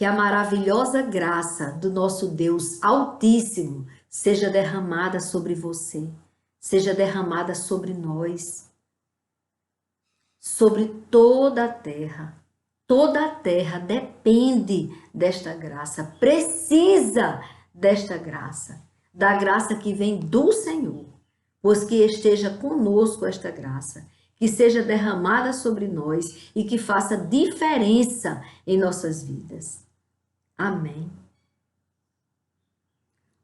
Que a maravilhosa graça do nosso Deus Altíssimo seja derramada sobre você, seja derramada sobre nós, sobre toda a terra. Toda a terra depende desta graça, precisa desta graça, da graça que vem do Senhor, pois que esteja conosco esta graça, que seja derramada sobre nós e que faça diferença em nossas vidas. Amém.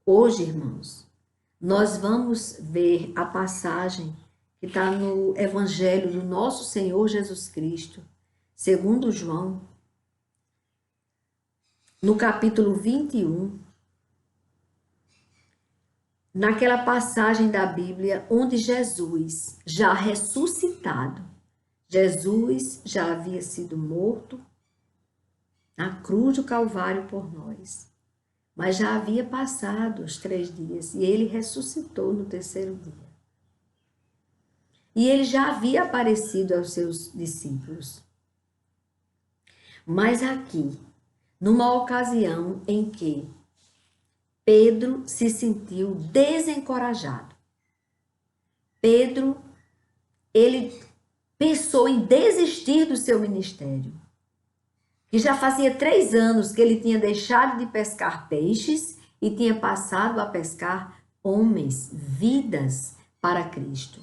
Hoje, irmãos, nós vamos ver a passagem que está no Evangelho do nosso Senhor Jesus Cristo, segundo João, no capítulo 21, naquela passagem da Bíblia onde Jesus, já ressuscitado, Jesus já havia sido morto na cruz do Calvário por nós, mas já havia passado os 3 dias e ele ressuscitou no 3º dia. E ele já havia aparecido aos seus discípulos. Mas aqui, numa ocasião em que Pedro se sentiu desencorajado. Pedro, ele pensou em desistir do seu ministério. Que já fazia 3 anos que ele tinha deixado de pescar peixes e tinha passado a pescar homens, vidas para Cristo.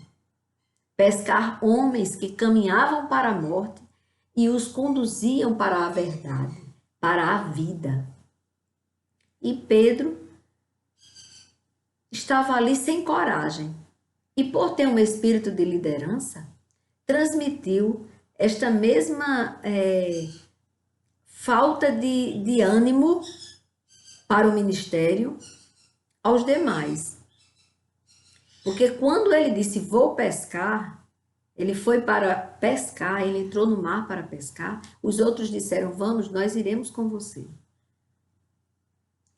Pescar homens que caminhavam para a morte e os conduziam para a verdade, para a vida. E Pedro estava ali sem coragem. E por ter um espírito de liderança, transmitiu esta mesma falta de ânimo para o ministério aos demais. Porque quando ele disse, vou pescar, ele foi para pescar, ele entrou no mar para pescar, os outros disseram, vamos, nós iremos com você.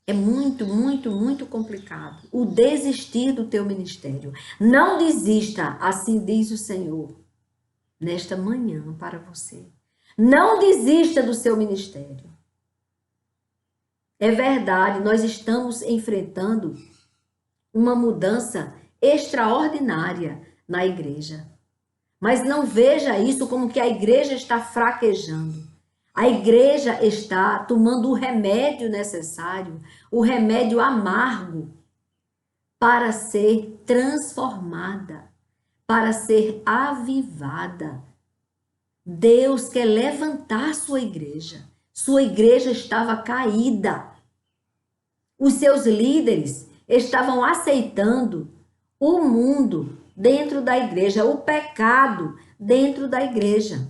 É muito, muito, muito complicado o desistir do teu ministério. Não desista, assim diz o Senhor, nesta manhã para você. Não desista do seu ministério. É verdade, nós estamos enfrentando uma mudança extraordinária na igreja. Mas não veja isso como que a igreja está fraquejando. A igreja está tomando o remédio necessário, o remédio amargo, para ser transformada, para ser avivada. Deus quer levantar sua igreja. Sua igreja estava caída. Os seus líderes estavam aceitando o mundo dentro da igreja, o pecado dentro da igreja.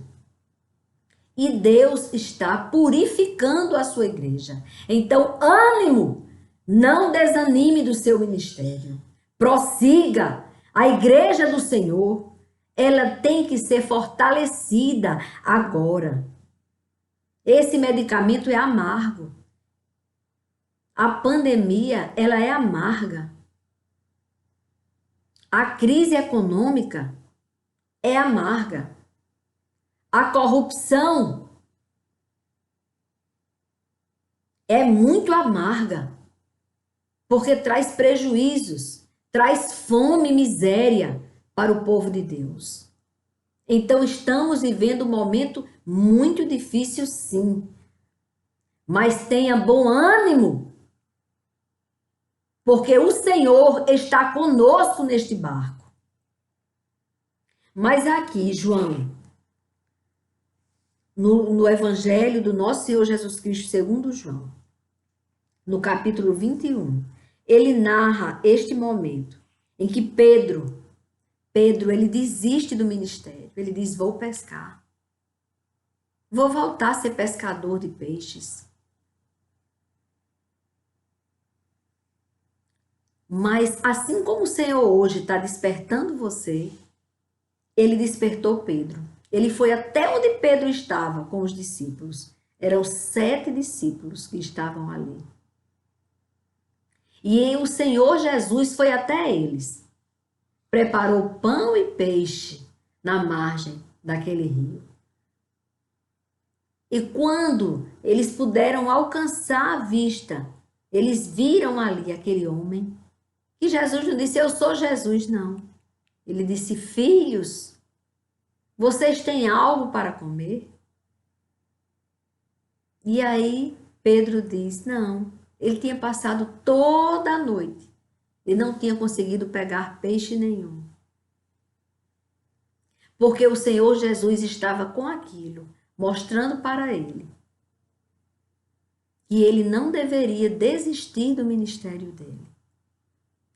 E Deus está purificando a sua igreja. Então, ânimo, não desanime do seu ministério. Prossiga. A igreja do Senhor, ela tem que ser fortalecida agora. Esse medicamento é amargo. A pandemia, ela é amarga. A crise econômica é amarga. A corrupção é muito amarga, porque traz prejuízos, traz fome e miséria para o povo de Deus. Então estamos vivendo um momento muito difícil, sim. Mas tenha bom ânimo, porque o Senhor está conosco neste barco. Mas aqui, João, no Evangelho do nosso Senhor Jesus Cristo, segundo João, no capítulo 21, ele narra este momento em que Pedro, ele desiste do ministério. Ele diz, vou pescar. Vou voltar a ser pescador de peixes. Mas assim como o Senhor hoje está despertando você, ele despertou Pedro. Ele foi até onde Pedro estava com os discípulos. Eram 7 discípulos que estavam ali. E o Senhor Jesus foi até eles. Preparou pão e peixe na margem daquele rio. E quando eles puderam alcançar a vista, eles viram ali aquele homem. E Jesus não disse, eu sou Jesus, não. Ele disse, filhos, vocês têm algo para comer? E aí Pedro diz, não. Ele tinha passado toda a noite e não tinha conseguido pegar peixe nenhum. Porque o Senhor Jesus estava com aquilo, mostrando para ele que ele não deveria desistir do ministério dele.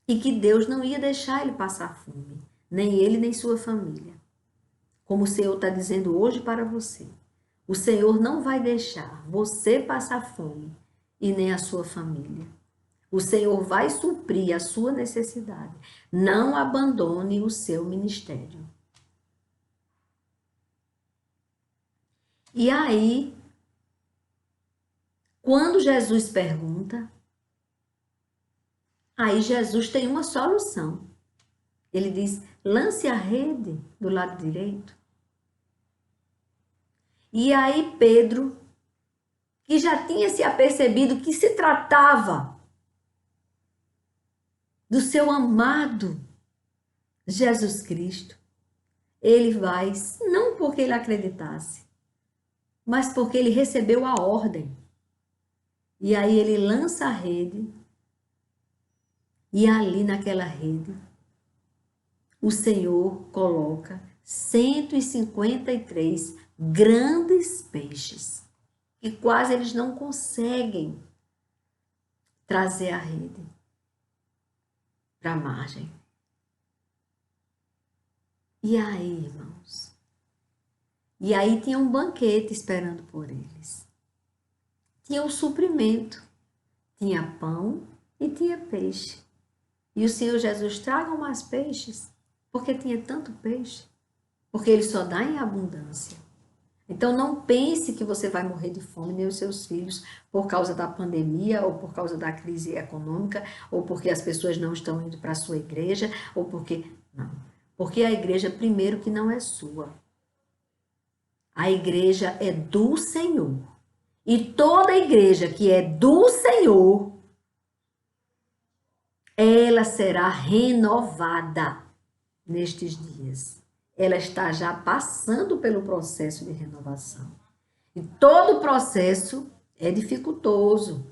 E que Deus não ia deixar ele passar fome, nem ele, nem sua família. Como o Senhor está dizendo hoje para você. O Senhor não vai deixar você passar fome e nem a sua família. O Senhor vai suprir a sua necessidade. Não abandone o seu ministério. E aí, quando Jesus pergunta, aí Jesus tem uma solução. Ele diz, lance a rede do lado direito. E aí Pedro, que já tinha se apercebido que se tratava do seu amado Jesus Cristo, ele vai, não porque ele acreditasse, mas porque ele recebeu a ordem. E aí ele lança a rede, e ali naquela rede, o Senhor coloca 153 grandes peixes, que quase eles não conseguem trazer a rede para a margem. E aí, irmãos? E aí tinha um banquete esperando por eles. Tinha o suprimento, tinha pão e tinha peixe. E o Senhor Jesus, tragam mais peixes, porque tinha tanto peixe, porque ele só dá em abundância. Então não pense que você vai morrer de fome, nem os seus filhos, por causa da pandemia, ou por causa da crise econômica, ou porque as pessoas não estão indo para a sua igreja, ou porque... Não. Porque a igreja, primeiro, que não é sua. A igreja é do Senhor. E toda igreja que é do Senhor, ela será renovada nestes dias. Ela está já passando pelo processo de renovação. E todo o processo é dificultoso.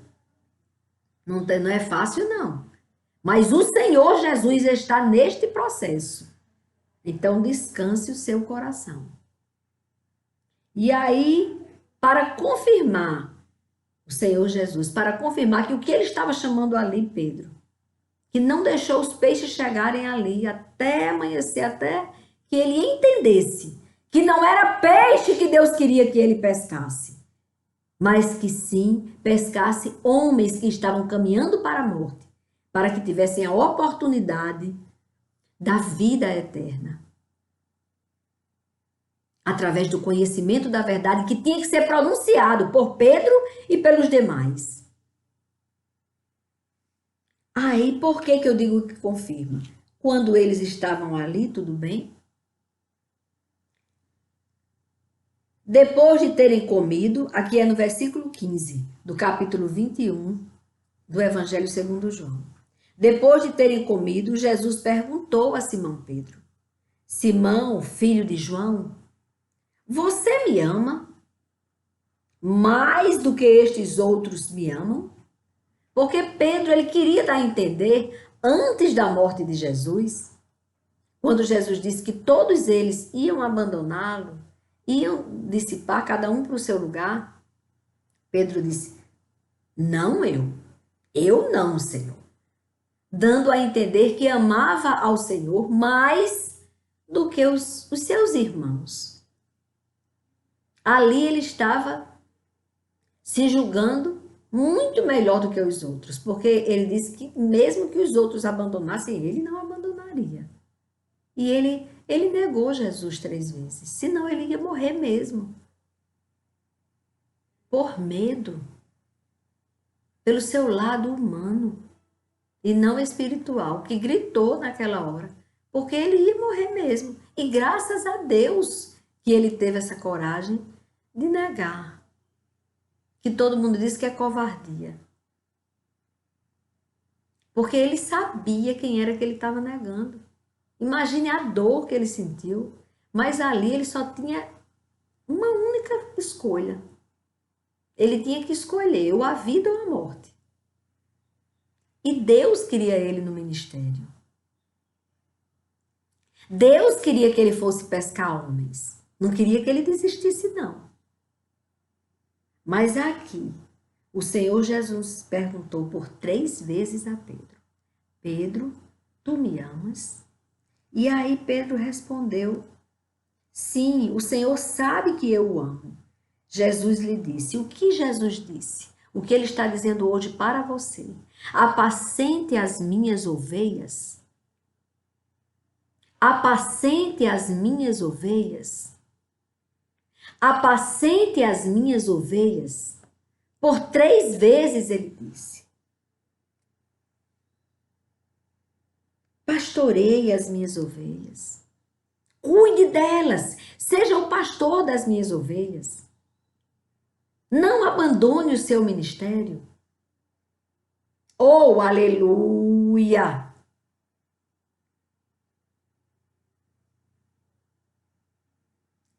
Não é fácil, não. Mas o Senhor Jesus está neste processo. Então, descanse o seu coração. E aí, para confirmar o Senhor Jesus, para confirmar que o que ele estava chamando ali, Pedro, que não deixou os peixes chegarem ali até amanhecer, até que ele entendesse que não era peixe que Deus queria que ele pescasse, mas que sim pescasse homens que estavam caminhando para a morte, para que tivessem a oportunidade da vida eterna. Através do conhecimento da verdade que tinha que ser pronunciado por Pedro e pelos demais. Aí, por que eu digo que confirma? Quando eles estavam ali, tudo bem? Depois de terem comido, aqui é no versículo 15, do capítulo 21 do Evangelho segundo João. Depois de terem comido, Jesus perguntou a Simão Pedro, Simão, filho de João, você me ama mais do que estes outros me amam? Porque Pedro, ele queria dar a entender, antes da morte de Jesus, quando Jesus disse que todos eles iam abandoná-lo, iam dissipar cada um para o seu lugar, Pedro disse, não eu não, Senhor. Dando a entender que amava ao Senhor mais do que os seus irmãos. Ali ele estava se julgando muito melhor do que os outros, porque ele disse que mesmo que os outros abandonassem, ele não abandonaria. E ele negou Jesus 3 vezes, senão ele ia morrer mesmo. Por medo, pelo seu lado humano e não espiritual, que gritou naquela hora, porque ele ia morrer mesmo. E graças a Deus que ele teve essa coragem de negar. que todo mundo diz que é covardia. Porque ele sabia quem era que ele estava negando. Imagine a dor que ele sentiu. Mas ali ele só tinha uma única escolha. Ele tinha que escolher ou a vida ou a morte. E Deus queria ele no ministério. Deus queria que ele fosse pescar homens. Não queria que ele desistisse, não. Mas aqui, o Senhor Jesus perguntou por 3 vezes a Pedro: Pedro, tu me amas? E aí Pedro respondeu: sim, o Senhor sabe que eu o amo. Jesus lhe disse: o que Jesus disse? O que ele está dizendo hoje para você? Apacente as minhas ovelhas. Apacente as minhas ovelhas. Apacente as minhas ovelhas. Por 3 vezes ele disse: pastoreie as minhas ovelhas. Cuide delas. Seja o pastor das minhas ovelhas. Não abandone o seu ministério. Oh, aleluia!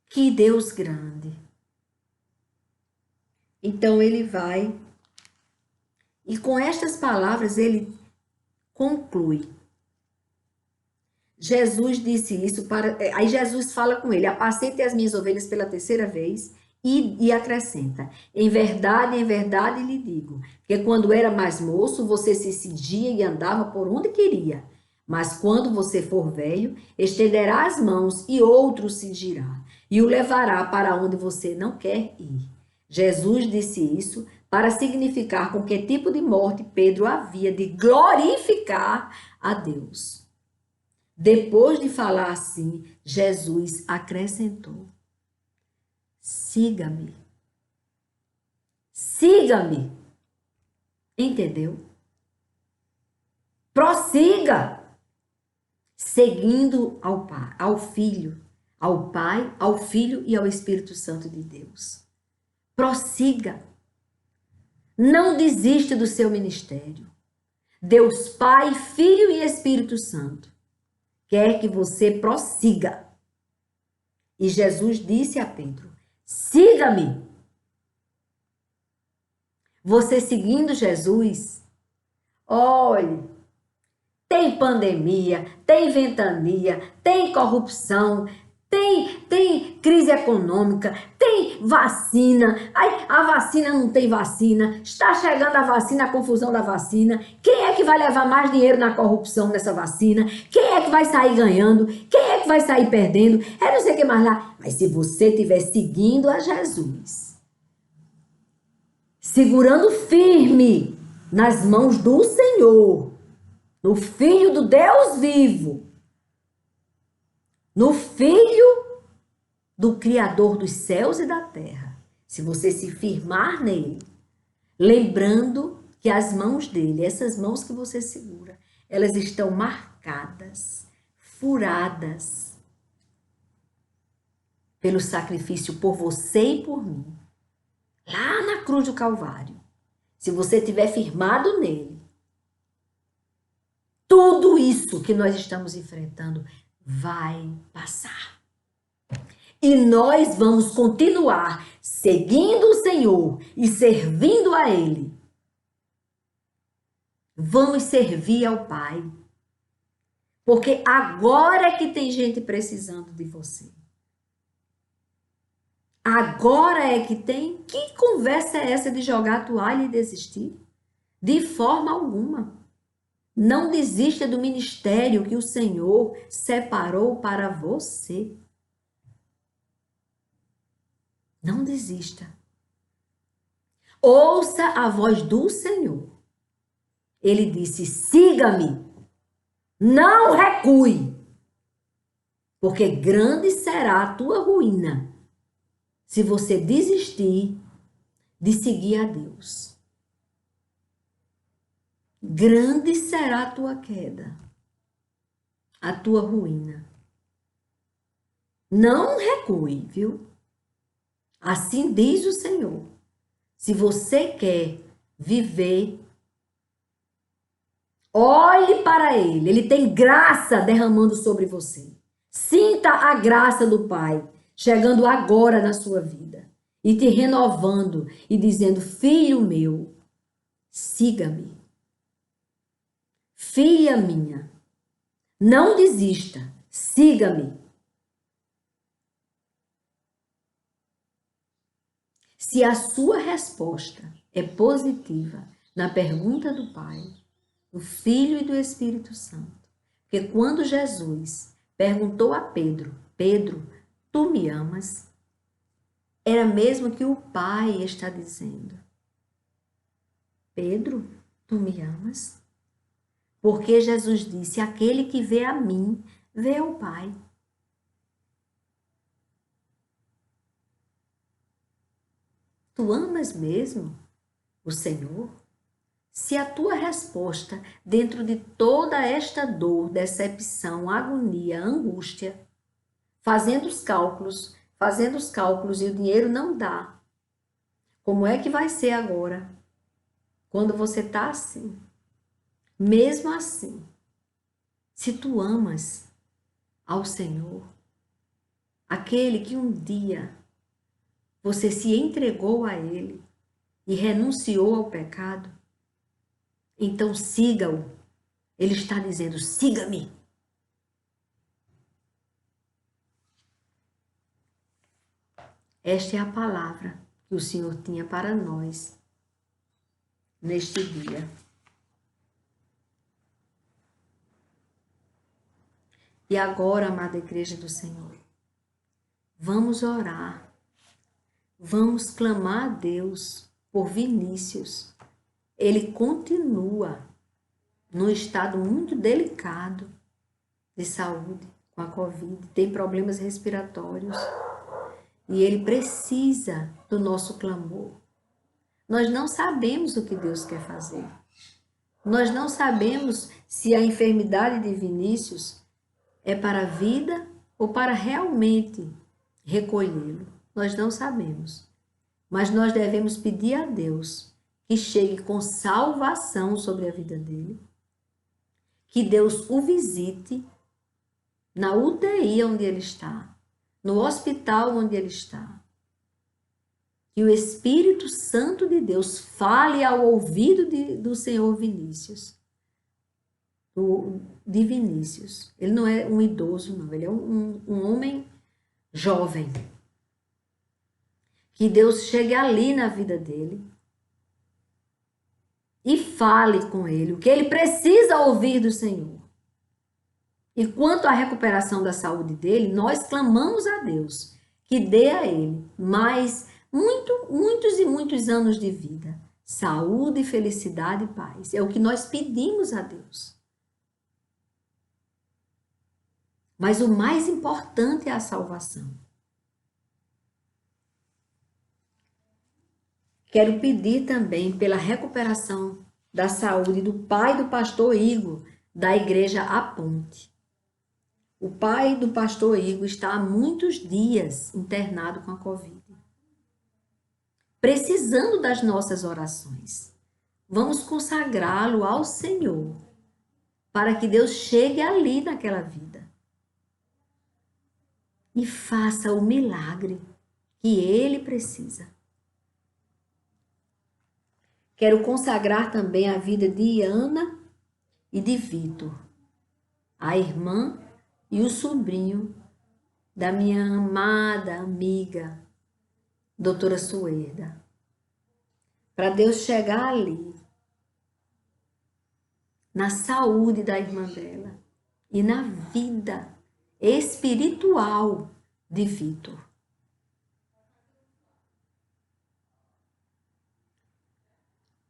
Que Deus grande. Então ele vai e com estas palavras ele conclui. Jesus disse isso para... Aí Jesus fala com ele: apacente as minhas ovelhas pela 3ª vez e acrescenta: em verdade lhe digo, que quando era mais moço, você se cingia e andava por onde queria. Mas quando você for velho, estenderá as mãos e outro cingirá e o levará para onde você não quer ir. Jesus disse isso para significar com que tipo de morte Pedro havia de glorificar a Deus. Depois de falar assim, Jesus acrescentou: siga-me. Siga-me. Entendeu? Prossiga. Seguindo ao Pai, ao Filho, ao Pai, ao Filho e ao Espírito Santo de Deus. Prossiga. Não desista do seu ministério. Deus Pai, Filho e Espírito Santo quer que você prossiga. E Jesus disse a Pedro: siga-me. Você seguindo Jesus, olhe, tem pandemia, tem ventania, tem corrupção, tem crise econômica, tem vacina. Aí a vacina não tem vacina, está chegando a vacina, a confusão da vacina. Quem é que vai levar mais dinheiro na corrupção nessa vacina? Quem é que vai sair ganhando? Quem é que vai sair perdendo? É não sei o que mais lá. Mas se você estiver seguindo a Jesus, segurando firme nas mãos do Senhor, no Filho do Deus vivo, no Filho do Criador dos céus e da terra. Se você se firmar nele, lembrando que as mãos dele, essas mãos que você segura, elas estão marcadas, furadas pelo sacrifício por você e por mim, lá na cruz do Calvário. Se você estiver firmado nele, tudo isso que nós estamos enfrentando vai passar. E nós vamos continuar seguindo o Senhor e servindo a Ele. Vamos servir ao Pai. Porque agora é que tem gente precisando de você. Agora é que tem. Que conversa é essa de jogar a toalha e desistir? De forma alguma. Não desista do ministério que o Senhor separou para você. Não desista. Ouça a voz do Senhor. Ele disse: siga-me. Não recue. Porque grande será a tua ruína se você desistir de seguir a Deus. Grande será a tua queda, a tua ruína. Não recue, viu? Assim diz o Senhor. Se você quer viver, olhe para Ele. Ele tem graça derramando sobre você. Sinta a graça do Pai chegando agora na sua vida e te renovando e dizendo: filho meu, siga-me. Filha minha, não desista, siga-me. Se a sua resposta é positiva na pergunta do Pai, do Filho e do Espírito Santo, porque quando Jesus perguntou a Pedro: Pedro, tu me amas? Era mesmo que o Pai está dizendo: Pedro, tu me amas? Porque Jesus disse: aquele que vê a mim, vê o Pai. Tu amas mesmo o Senhor? Se a tua resposta, dentro de toda esta dor, decepção, agonia, angústia, fazendo os cálculos e o dinheiro não dá, como é que vai ser agora? Quando você está assim? Mesmo assim, se tu amas ao Senhor, aquele que um dia você se entregou a Ele e renunciou ao pecado, então siga-o. Ele está dizendo: siga-me. Esta é a palavra que o Senhor tinha para nós neste dia. E agora, amada Igreja do Senhor, vamos orar. Vamos clamar a Deus por Vinícius. Ele continua num estado muito delicado de saúde com a Covid, tem problemas respiratórios e ele precisa do nosso clamor. Nós não sabemos o que Deus quer fazer. Nós não sabemos se a enfermidade de Vinícius é para a vida ou para realmente recolhê-lo. Nós não sabemos. Mas nós devemos pedir a Deus que chegue com salvação sobre a vida dele. Que Deus o visite na UTI onde ele está, no hospital onde ele está. Que o Espírito Santo de Deus fale ao ouvido do Senhor Vinícius. De Vinícius. Ele não é um idoso, não. Ele é um homem jovem. Que Deus chegue ali na vida dele e fale com ele o que ele precisa ouvir do Senhor. E quanto à recuperação da saúde dele, nós clamamos a Deus que dê a ele mais muitos e muitos anos de vida, saúde, felicidade e paz. É o que nós pedimos a Deus. Mas o mais importante é a salvação. Quero pedir também pela recuperação da saúde do pai do pastor Igor, da igreja A Ponte. O pai do pastor Igor está há muitos dias internado com a Covid, precisando das nossas orações. Vamos consagrá-lo ao Senhor, para que Deus chegue ali naquela vida e faça o milagre que ele precisa. Quero consagrar também a vida de Ana e de Vitor, a irmã e o sobrinho da minha amada amiga, doutora Suerda. Para Deus chegar ali, na saúde da irmã dela e na vida espiritual de Vitor.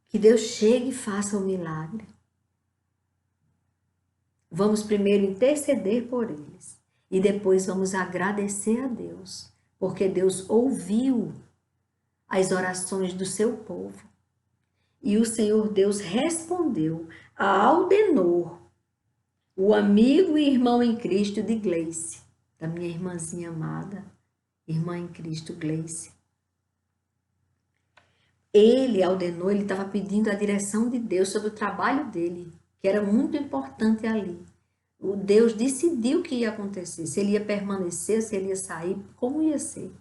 Que Deus chegue e faça o milagre. Vamos primeiro interceder por eles e depois vamos agradecer a Deus, porque Deus ouviu as orações do seu povo. E o Senhor Deus respondeu a Aldenor, o amigo e irmão em Cristo de Gleice, da minha irmãzinha amada, irmã em Cristo Gleice. Ele, Aldenor, ele estava pedindo a direção de Deus sobre o trabalho dele, que era muito importante ali. O Deus decidiu o que ia acontecer, se ele ia permanecer, se ele ia sair, como ia ser.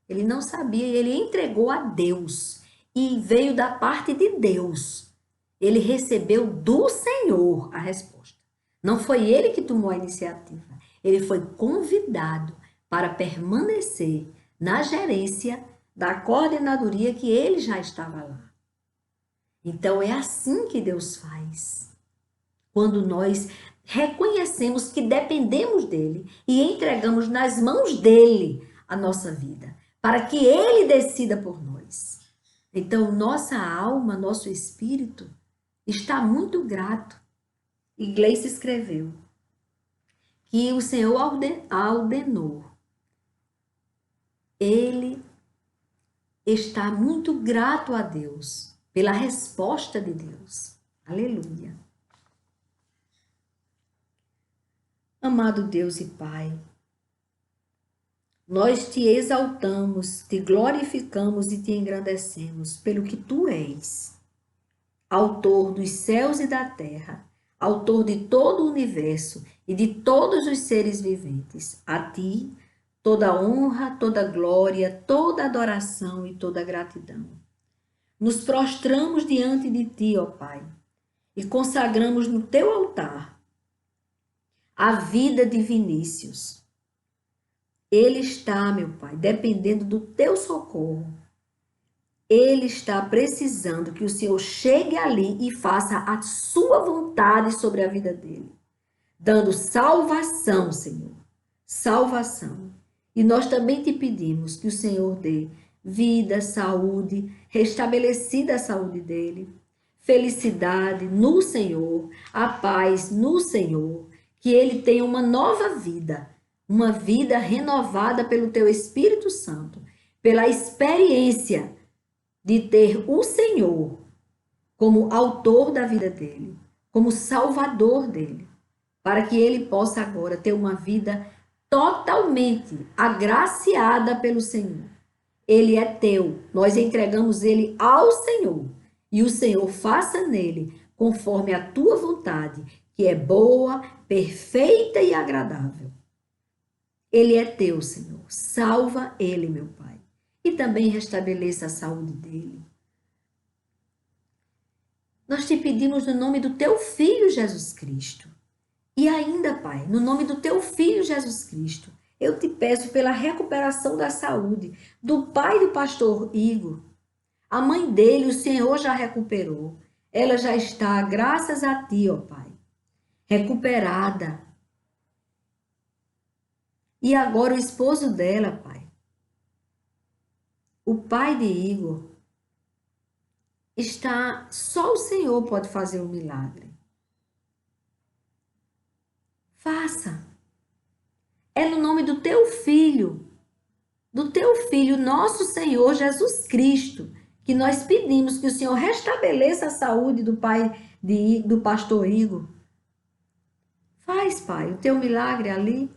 Ele não sabia e ele entregou a Deus e veio da parte de Deus. Ele recebeu do Senhor a resposta. Não foi ele que tomou a iniciativa. Ele foi convidado para permanecer na gerência da coordenadoria que ele já estava lá. Então é assim que Deus faz. Quando nós reconhecemos que dependemos dele e entregamos nas mãos dele a nossa vida, para que ele decida por nós. Então nossa alma, nosso espírito está muito grato. E Gleice escreveu que o Senhor ordenou. Ele está muito grato a Deus pela resposta de Deus. Aleluia. Amado Deus e Pai, nós te exaltamos, te glorificamos e te engrandecemos pelo que tu és, autor dos céus e da terra, autor de todo o universo e de todos os seres viventes. A ti, toda honra, toda glória, toda adoração e toda gratidão. Nos prostramos diante de ti, ó Pai, e consagramos no teu altar a vida de Vinícius. Ele está, meu Pai, dependendo do teu socorro. Ele está precisando que o Senhor chegue ali e faça a sua vontade sobre a vida dele, dando salvação, Senhor, salvação. E nós também te pedimos que o Senhor dê vida, saúde, restabelecida a saúde dele, felicidade no Senhor, a paz no Senhor, que ele tenha uma nova vida, uma vida renovada pelo teu Espírito Santo, pela experiência de ter o Senhor como autor da vida dele, como salvador dele, para que ele possa agora ter uma vida totalmente agraciada pelo Senhor. Ele é teu, nós entregamos ele ao Senhor, e o Senhor faça nele conforme a tua vontade, que é boa, perfeita e agradável. Ele é teu, Senhor. Salva ele, meu Pai. E também restabeleça a saúde dele. Nós te pedimos no nome do teu Filho Jesus Cristo. E ainda, Pai, no nome do teu Filho Jesus Cristo, eu te peço pela recuperação da saúde do pai do pastor Igor. A mãe dele, o Senhor já recuperou. Ela já está, graças a ti, ó Pai, recuperada. E agora o esposo dela, Pai, o pai de Igor, está, só o Senhor pode fazer o milagre. Faça. É no nome do teu filho, nosso Senhor Jesus Cristo, que nós pedimos que o Senhor restabeleça a saúde do pai do pastor Igor. Faz, Pai, o teu milagre ali,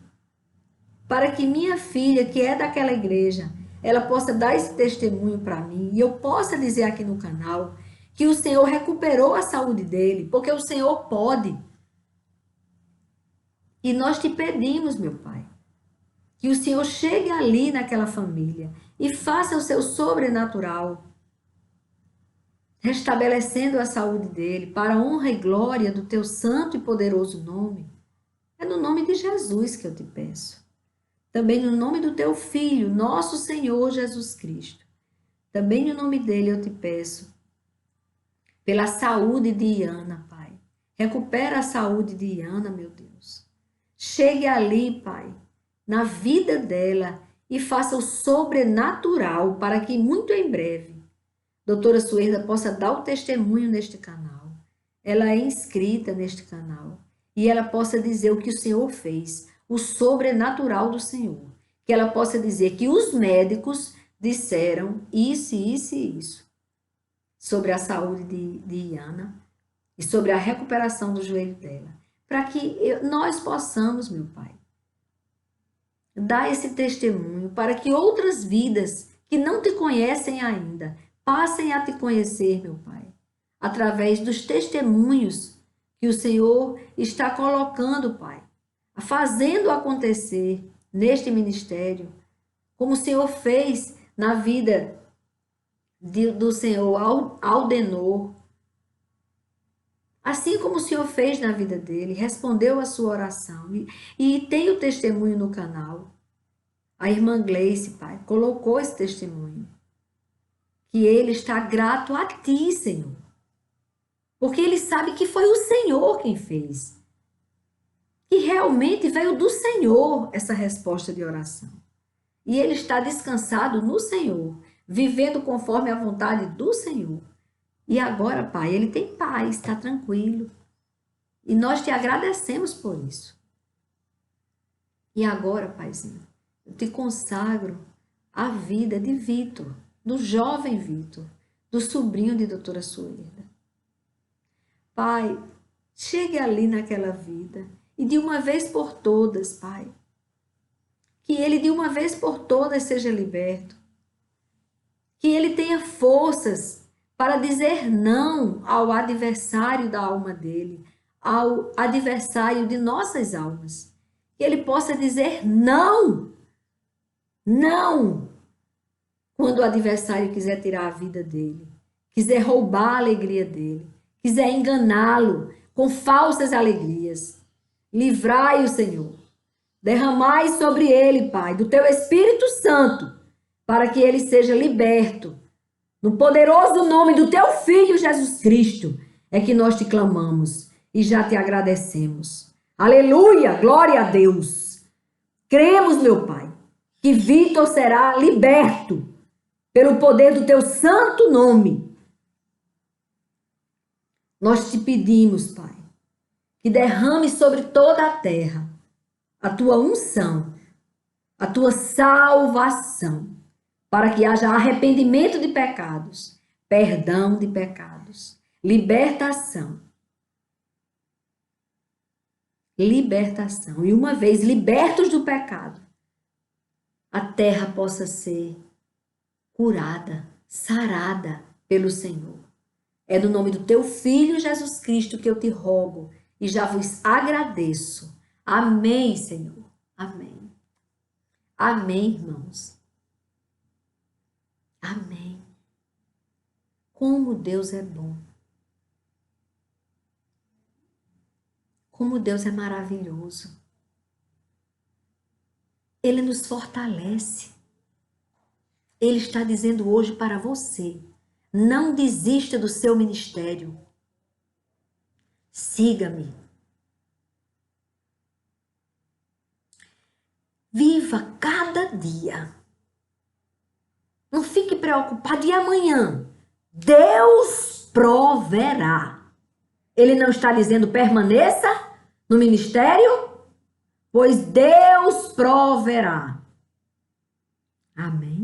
para que minha filha, que é daquela igreja, ela possa dar esse testemunho para mim e eu possa dizer aqui no canal que o Senhor recuperou a saúde dele, porque o Senhor pode. E nós te pedimos, meu Pai, que o Senhor chegue ali naquela família e faça o seu sobrenatural, restabelecendo a saúde dele para a honra e glória do teu santo e poderoso nome. É no nome de Jesus que eu te peço. Também no nome do teu Filho, nosso Senhor Jesus Cristo. Também no nome dele eu te peço pela saúde de Iana, Pai. Recupera a saúde de Iana, meu Deus. Chegue ali, Pai, na vida dela e faça o sobrenatural para que muito em breve doutora Suerda possa dar o testemunho neste canal. Ela é inscrita neste canal e ela possa dizer o que o Senhor fez, o sobrenatural do Senhor. Que ela possa dizer que os médicos disseram isso, isso e isso sobre a saúde de Iana e sobre a recuperação do joelho dela. Para que nós possamos, meu Pai, dar esse testemunho para que outras vidas que não te conhecem ainda passem a te conhecer, meu Pai, através dos testemunhos que o Senhor está colocando, Pai, fazendo acontecer neste ministério, como o Senhor fez na vida do Senhor Aldenor, assim como o Senhor fez na vida dele, respondeu a sua oração e tem o testemunho no canal. A irmã Gleice, Pai, colocou esse testemunho, que ele está grato a ti, Senhor, porque ele sabe que foi o Senhor quem fez, que realmente veio do Senhor essa resposta de oração. E ele está descansado no Senhor, vivendo conforme a vontade do Senhor. E agora, Pai, ele tem paz, está tranquilo. E nós te agradecemos por isso. E agora, Paizinho, eu te consagro a vida de Vitor, do jovem Vitor, do sobrinho de doutora Suelda. Pai, chegue ali naquela vida e de uma vez por todas, Pai, que ele de uma vez por todas seja liberto, que ele tenha forças para dizer não ao adversário da alma dele, ao adversário de nossas almas. Que ele possa dizer não, não, quando o adversário quiser tirar a vida dele, quiser roubar a alegria dele, quiser enganá-lo com falsas alegrias. Livrai-o, Senhor. Derramai sobre ele, Pai, do teu Espírito Santo, para que ele seja liberto. No poderoso nome do teu Filho Jesus Cristo é que nós te clamamos e já te agradecemos. Aleluia, glória a Deus. Cremos, meu Pai, que Vitor será liberto pelo poder do teu santo nome. Nós te pedimos, Pai, que derrame sobre toda a terra a tua unção, a tua salvação, para que haja arrependimento de pecados, perdão de pecados, libertação. Libertação. E uma vez libertos do pecado, a terra possa ser curada, sarada pelo Senhor. É no nome do teu Filho Jesus Cristo que eu te rogo e já vos agradeço. Amém, Senhor. Amém. Amém, irmãos. Amém. Como Deus é bom. Como Deus é maravilhoso. Ele nos fortalece. Ele está dizendo hoje para você, não desista do seu ministério. Siga-me. Viva cada dia. Não fique preocupado. E amanhã? Deus proverá. Ele não está dizendo permaneça no ministério? Pois Deus proverá. Amém.